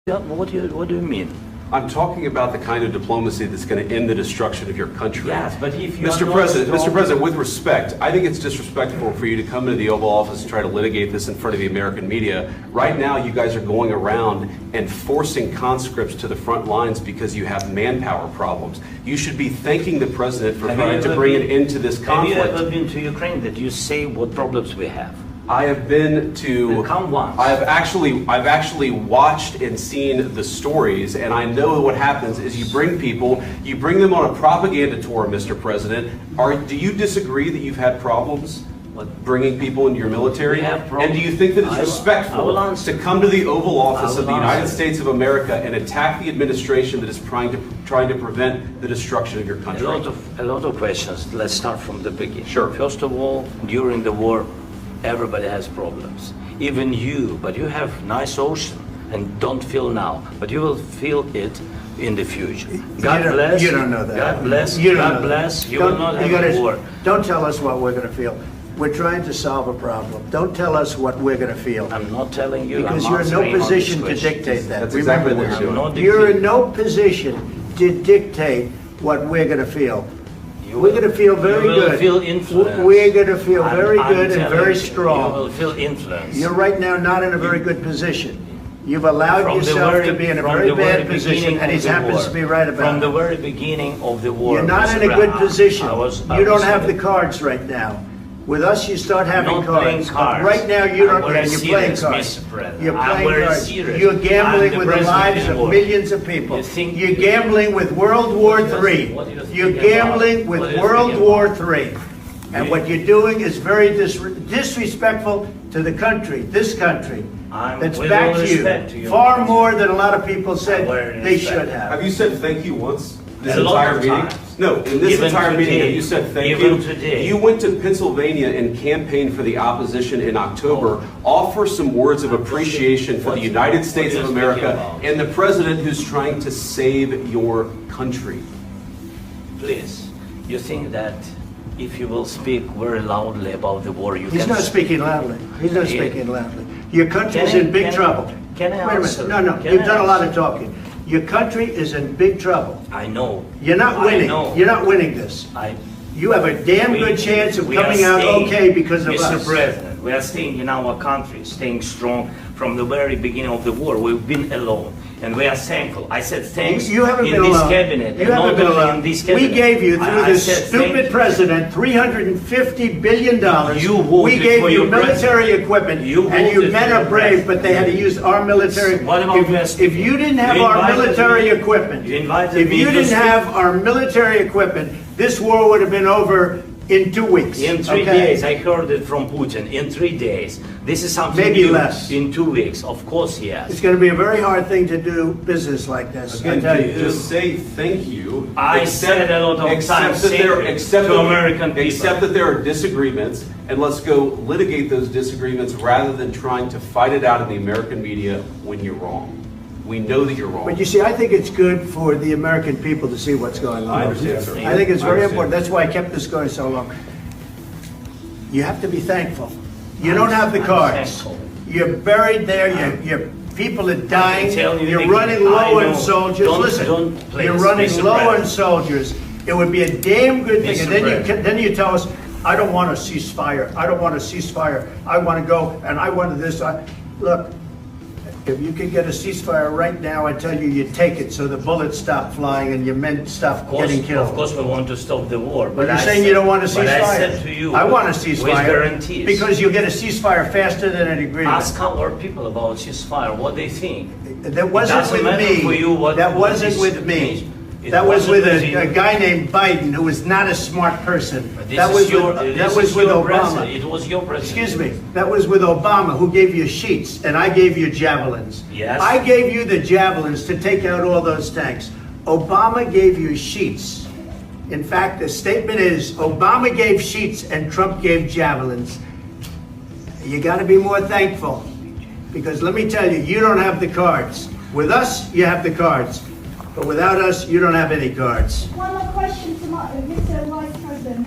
What do you mean? I'm talking about the kind of diplomacy that's going to end the destruction of your country. Yes, but if you Mr. President, with respect, I think it's disrespectful for you to come into the Oval Office and try to litigate this in front of the American media. Right now, you guys are going around and forcing conscripts to the front lines because you have manpower problems. You should be thanking the President for trying to bring an end to this conflict. Have you ever been to Ukraine that you say what problems we have? I have been to. Come once. I've actually watched and seen the stories, and I know what happens is you bring them on a propaganda tour, Mr. President. Do you disagree that you've had problems bringing people into your military? And do you think that it's respectful to come to the Oval Office of the United States of America and attack the administration that is trying to prevent the destruction of your country? A lot of questions. Let's start from the beginning. Sure. First of all, during the war, everybody has problems, even you, but you have nice ocean and don't feel now, but you will feel it in the future. God bless. You don't know that. God bless. You God bless. You will not have a war. Don't tell us what we're going to feel. We're trying to solve a problem. Don't tell us what we're going to feel. I'm not telling you. Because you're in no position to dictate that. That's exactly what you're doing. You're in no position to dictate what we're going to feel. We're going to feel very good. You will feel influence. We're going to feel very good and very strong. You will feel influence. You're right now not in a very good position. You've allowed yourself to be in a very bad position, and he happens to be right about it. From the very beginning of the war. You're not in a good position. You don't have the cards right now. With us, you start having cards. Right now, you don't. You're playing cards. You're playing cards. You're gambling with the lives of millions of people. You're gambling with World War III. You're gambling with World War III. And what you're doing is very disrespectful to the country, this country, that's back to you, far more than a lot of people said they should have. Have you said thank you once? This entire meeting? No, in this entire meeting, have you said thank you? You went to Pennsylvania and campaigned for the opposition in October. Offer some words of appreciation for the United States of America and the president who's trying to save your country. Please, you think that if you will speak very loudly about the war, you can... He's not speaking loudly. He's not speaking loudly. Your country is in big trouble. Can I answer? Wait a minute. No, you've done a lot of talking. Your country is in big trouble. I know. You're not winning. You're not winning this. You have a damn good chance of coming out okay because of us. Mr. President, we are staying in our country, staying strong from the very beginning of the war. We've been alone, and we are thankful. I said thanks you haven't been alone. Cabinet. You haven't been alone. We gave you, through this stupid president, $350 billion. We gave you military equipment, and you men are brave, but they had to use our military. If you didn't have our military equipment, this war would have been over in 2 weeks. In 3 days, I heard it from Putin. In 3 days, this is something maybe new. Less. In 2 weeks, of course, yes. It's going to be a very hard thing to do business like this. Again, just say thank you. I said a lot of times to American people. Accept that there are disagreements, and let's go litigate those disagreements rather than trying to fight it out in the American media when you're wrong. We know that you're wrong. But you see, I think it's good for the American people to see what's going on. I understand, sir. I think it's very important. That's why I kept this going so long. You have to be thankful. You don't have the cards. You're buried there. Your people are dying. You're running low on soldiers. Listen, you're running low on soldiers. It would be a damn good thing. And then you tell us, I don't want a ceasefire. I don't want a ceasefire. I want to go and I want this. Look. If you could get a ceasefire right now, I tell you, you'd take it so the bullets stop flying and your men stop getting killed. Of course, we want to stop the war. But you're saying you don't want a ceasefire. But I said to you, I want a ceasefire. With guarantees. Because you'll get a ceasefire faster than an agreement. Ask our people about ceasefire, what they think. That wasn't with me. That wasn't with me. That was with a guy named Biden, who was not a smart person. That was with Obama. It was your president. Excuse me. That was with Obama, who gave you sheets, and I gave you javelins. Yes. I gave you the javelins to take out all those tanks. Obama gave you sheets. In fact, the statement is, Obama gave sheets and Trump gave javelins. You got to be more thankful, because let me tell you, you don't have the cards. With us, you have the cards. But without us, you don't have any cards. One more question to Mr. Vice President.